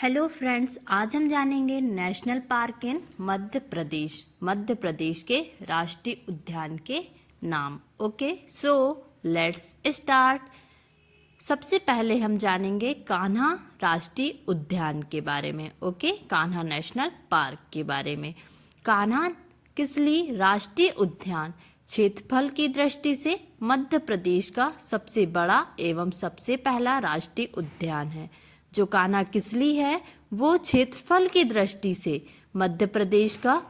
Hello friends, आज हम जानेंगे नेशनल पार्क इन मध्य प्रदेश के राष्ट्रीय उद्यान के नाम। Okay, so let's start. सबसे पहले हम जानेंगे कान्हा राष्ट्रीय उद्यान के बारे में। ओके, कान्हा नेशनल पार्क के बारे में। कान्हा किसली राष्ट्रीय उद्यान क्षेत्रफल की दृष्टि से मध्य प्रदेश का सबसे बड़ा एवं सबसे पहला राष्ट्रीय उद्यान है। जो कान्हा किसली है वो क्षेत्रफल की दृष्टि से मध्य प्रदेश का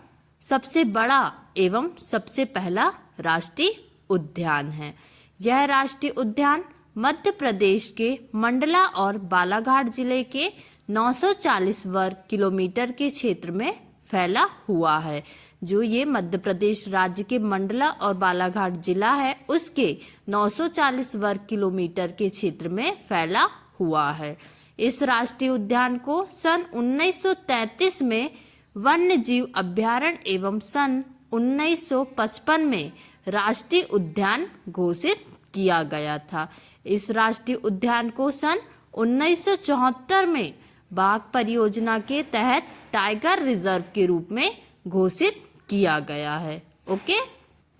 सबसे बड़ा एवं सबसे पहला राष्ट्रीय उद्यान है। यह राष्ट्रीय उद्यान मध्य प्रदेश के मंडला और बालाघाट जिले के 940 वर्ग किलोमीटर के क्षेत्र में फैला हुआ है। जो ये मध्य प्रदेश राज्य के मंडला और बालाघाट जिला है उसके 940 वर्ग किलोमीटर के क्षेत्र में फैला हुआ है। इस राष्ट्रीय उद्यान को सन 1933 में वन्य जीव अभ्यारण्य एवं सन 1955 में राष्ट्रीय उद्यान घोषित किया गया था। इस राष्ट्रीय उद्यान को सन 1974 में बाघ परियोजना के तहत टाइगर रिजर्व के रूप में घोषित किया गया है। ओके,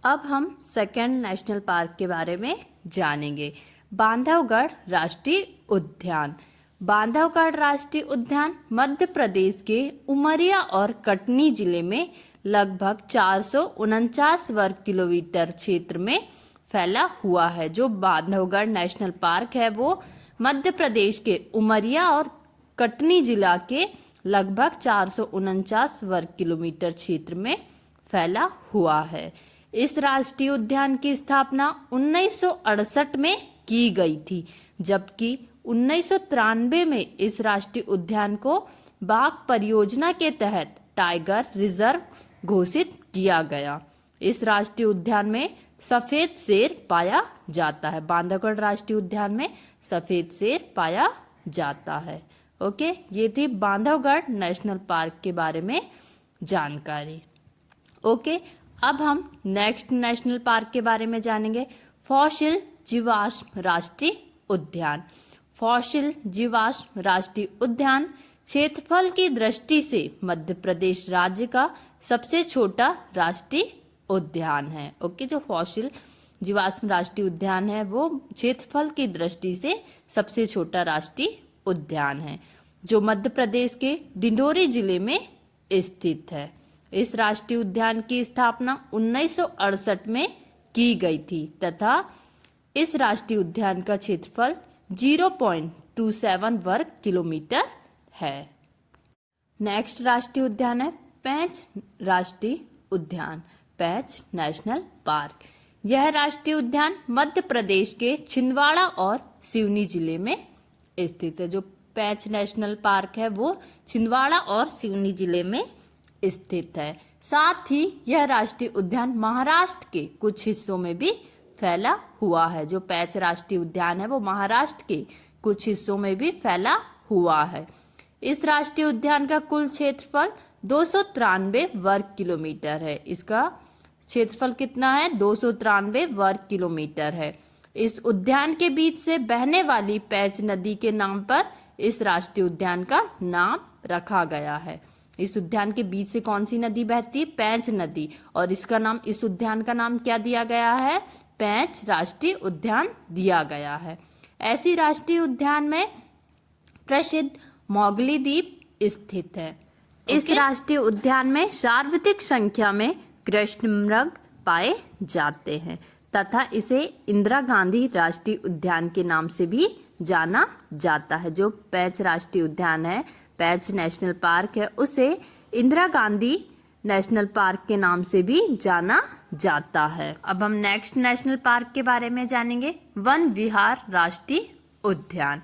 अब हम सेकंड नेशनल पार्क के बारे में जानेंगे। बांधवगढ़ राष्ट्रीय उद्यान। बांधवगढ़ राष्ट्रीय उद्यान मध्य प्रदेश के उमरिया और कटनी जिले में लगभग 449 वर्ग किलोमीटर क्षेत्र में फैला हुआ है। जो बांधवगढ़ नेशनल पार्क है वो मध्य प्रदेश के उमरिया और कटनी जिला के लगभग 449 वर्ग किलोमीटर क्षेत्र में फैला हुआ है। इस राष्ट्रीय उद्यान की स्थापना 1968 में की गई थी, जबकि 1993 में इस राष्ट्रीय उद्यान को बाघ परियोजना के तहत टाइगर रिजर्व घोषित किया गया। इस राष्ट्रीय उद्यान में सफेद शेर पाया जाता है। बांधवगढ़ राष्ट्रीय उद्यान में सफेद शेर पाया जाता है। ओके, ये थी बांधवगढ़ नेशनल पार्क के बारे में जानकारी। ओके, अब हम नेक्स्ट नेशनल पार्क के बारे में जानेंगे। फॉसिल जीवाश्म राष्ट्रीय उद्यान। फॉसिल जीवाश्म राष्ट्रीय उद्यान क्षेत्रफल की दृष्टि से मध्य प्रदेश राज्य का सबसे छोटा राष्ट्रीय उद्यान है। ओके, जो फॉसिल जीवाश्म राष्ट्रीय उद्यान है वो क्षेत्रफल की दृष्टि से सबसे छोटा राष्ट्रीय उद्यान है, जो मध्य प्रदेश के डिंडोरी जिले में स्थित है। इस राष्ट्रीय उद्यान की स्थापना 1968 में की गई थी तथा इस राष्ट्रीय उद्यान का क्षेत्रफल 0.27 वर्ग किलोमीटर है। नेक्स्ट राष्ट्रीय उद्यान है पेंच राष्ट्रीय उद्यान, पेंच नेशनल पार्क। यह राष्ट्रीय उद्यान मध्य प्रदेश के छिंदवाड़ा और सिवनी जिले में स्थित है। जो पेंच नेशनल पार्क है वो छिंदवाड़ा और सिवनी जिले में स्थित है। साथ ही यह राष्ट्रीय उद्यान महाराष्ट्र के कुछ हिस्सों में भी फैला हुआ है। जो पेंच राष्ट्रीय उद्यान है वो महाराष्ट्र के कुछ हिस्सों में भी फैला हुआ है। इस राष्ट्रीय उद्यान का कुल क्षेत्रफल 293 वर्ग किलोमीटर है। इसका क्षेत्रफल कितना है? 293 वर्ग किलोमीटर है। इस उद्यान के बीच से बहने वाली पेंच नदी के नाम पर इस राष्ट्रीय उद्यान का नाम रखा गया है। इस उद्यान के बीच से कौन सी नदी बहती है? पेंच नदी, और इसका नाम, इस उद्यान का नाम क्या दिया गया है? पेंच राष्ट्रीय उद्यान दिया गया है। ऐसी राष्ट्रीय उद्यान में प्रसिद्ध मोगली द्वीप स्थित है। इस राष्ट्रीय उद्यान में सर्वाधिक संख्या में कृष्णमृग पाए जाते हैं तथा इसे इंदिरा गांधी राष्ट्रीय उद्यान के नाम से भी जाना जाता है। जो पेंच राष्ट्रीय उद्यान है, पेंच नेशनल पार्क है, उसे इंदिरा गांधी नेशनल पार्क के नाम से भी जाना जाता है। अब हम नेक्स्ट नेशनल पार्क के बारे में जानेंगे। वन विहार राष्ट्रीय उद्यान।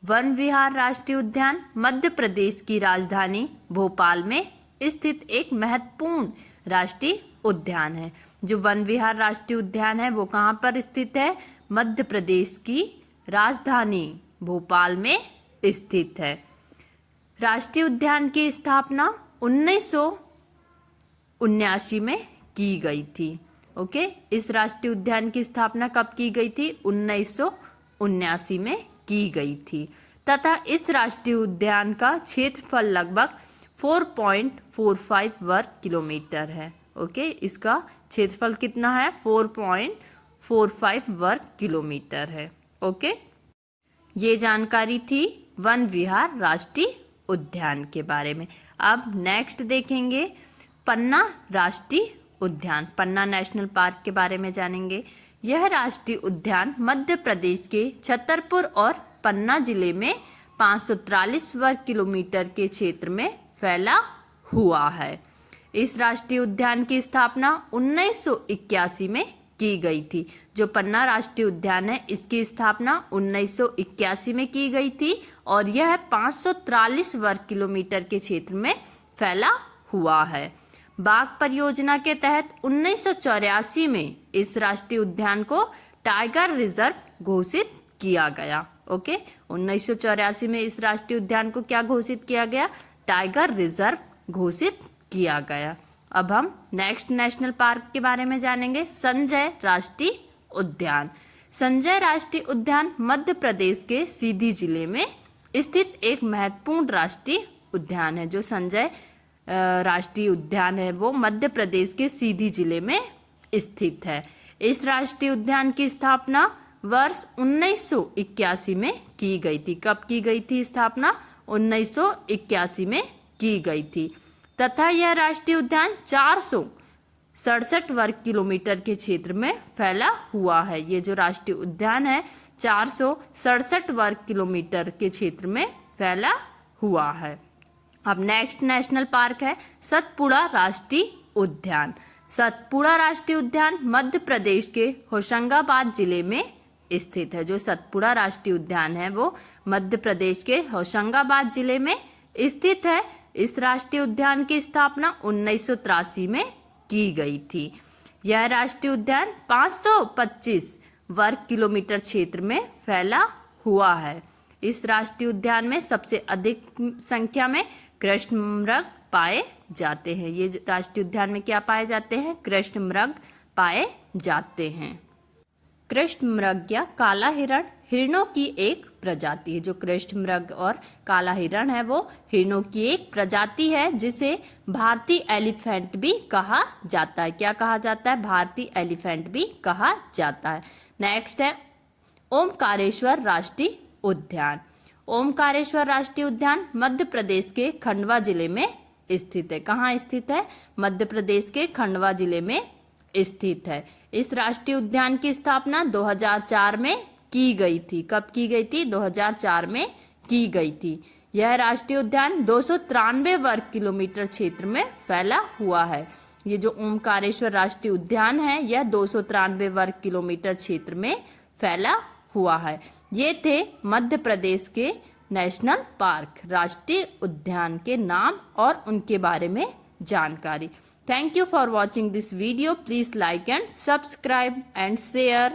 वन विहार राष्ट्रीय उद्यान मध्य प्रदेश की राजधानी भोपाल में स्थित एक महत्वपूर्ण राष्ट्रीय उद्यान है। जो वन विहार राष्ट्रीय उद्यान है वो कहाँ पर स्थित है? मध्य प्रदेश की राजधानी भोपाल में स्थित है। राष्ट्रीय उद्यान की स्थापना 1979 में की गई थी। ओके, इस राष्ट्रीय उद्यान की स्थापना कब की गई थी? 1979 में की गई थी तथा इस राष्ट्रीय उद्यान का क्षेत्रफल लगभग 4.45 वर्ग किलोमीटर है। ओके, इसका क्षेत्रफल कितना है? 4.45 वर्ग किलोमीटर है। ओके, ये जानकारी थी वन विहार राष्ट्रीय उद्यान के बारे में। अब नेक्स्ट देखेंगे पन्ना राष्ट्रीय उद्यान, पन्ना नेशनल पार्क के बारे में जानेंगे। यह राष्ट्रीय उद्यान मध्य प्रदेश के छतरपुर और पन्ना जिले में 543 वर्ग किलोमीटर के क्षेत्र में फैला हुआ है। इस राष्ट्रीय उद्यान की स्थापना 1981 में की गई थी। जो पन्ना राष्ट्रीय उद्यान है, इसकी स्थापना 1981 में की गई थी और यह 543 वर्ग किलोमीटर के क्षेत्र में फैला हुआ है। बाघ परियोजना के तहत 1984 में इस राष्ट्रीय उद्यान को टाइगर रिजर्व घोषित किया गया। ओके, 1984 में इस राष्ट्रीय उद्यान को क्या घोषित किया गया? टाइगर रिजर्व घोषित किया गया। अब हम नेक्स्ट नेशनल पार्क के बारे में जानेंगे, संजय राष्ट्रीय उद्यान। संजय राष्ट्रीय उद्यान मध्य प्रदेश के सीधी जिले में स्थित एक महत्वपूर्ण राष्ट्रीय उद्यान है। जो संजय राष्ट्रीय उद्यान है वो मध्य प्रदेश के सीधी जिले में स्थित है। इस राष्ट्रीय उद्यान की स्थापना वर्ष 1981 में की गई थी। कब की गई थी स्थापना? 1981 में की गई थी तथा यह राष्ट्रीय उद्यान 467 वर्ग किलोमीटर के क्षेत्र में फैला हुआ है। ये जो राष्ट्रीय उद्यान है 467 वर्ग किलोमीटर के क्षेत्र में फैला हुआ है। अब नेक्स्ट नेशनल पार्क है सतपुड़ा राष्ट्रीय उद्यान। सतपुड़ा राष्ट्रीय उद्यान मध्य प्रदेश के होशंगाबाद जिले में स्थित है। जो सतपुड़ा राष्ट्रीय उद्यान है वो मध्य प्रदेश के होशंगाबाद जिले में स्थित है। इस राष्ट्रीय उद्यान की स्थापना 1983 में की गई थी। यह राष्ट्रीय उद्यान 525 वर्ग किलोमीटर क्षेत्र में फैला हुआ है। इस राष्ट्रीय उद्यान में सबसे अधिक संख्या में कृष्ण मृग पाए जाते हैं। ये राष्ट्रीय उद्यान में क्या पाए जाते हैं? कृष्ण मृग पाए जाते हैं। कृष्ण मृग या काला हिरण हिरणों की एक प्रजाति है। जो कृष्ण मृग और काला हिरण है वो हिरणों की एक प्रजाति है जिसे भारतीय एलिफेंट भी कहा जाता है। क्या कहा जाता है? भारतीय एलिफेंट भी कहा जाता है। नेक्स्ट है ओमकारेश्वर राष्ट्रीय उद्यान। ओमकारेश्वर राष्ट्रीय उद्यान मध्य प्रदेश के खंडवा जिले में स्थित है। कहाँ स्थित है? मध्य प्रदेश के खंडवा जिले में स्थित है। इस राष्ट्रीय उद्यान की स्थापना 2004 में की गई थी। कब की गई थी? 2004 में की गई थी। यह राष्ट्रीय उद्यान 293 वर्ग किलोमीटर क्षेत्र में फैला हुआ है। ये जो ओमकारेश्वर राष्ट्रीय उद्यान है यह 293 वर्ग किलोमीटर क्षेत्र में फैला हुआ है। ये थे मध्य प्रदेश के नेशनल पार्क राष्ट्रीय उद्यान के नाम और उनके बारे में जानकारी। Thank you for watching this video. Please like and subscribe and share.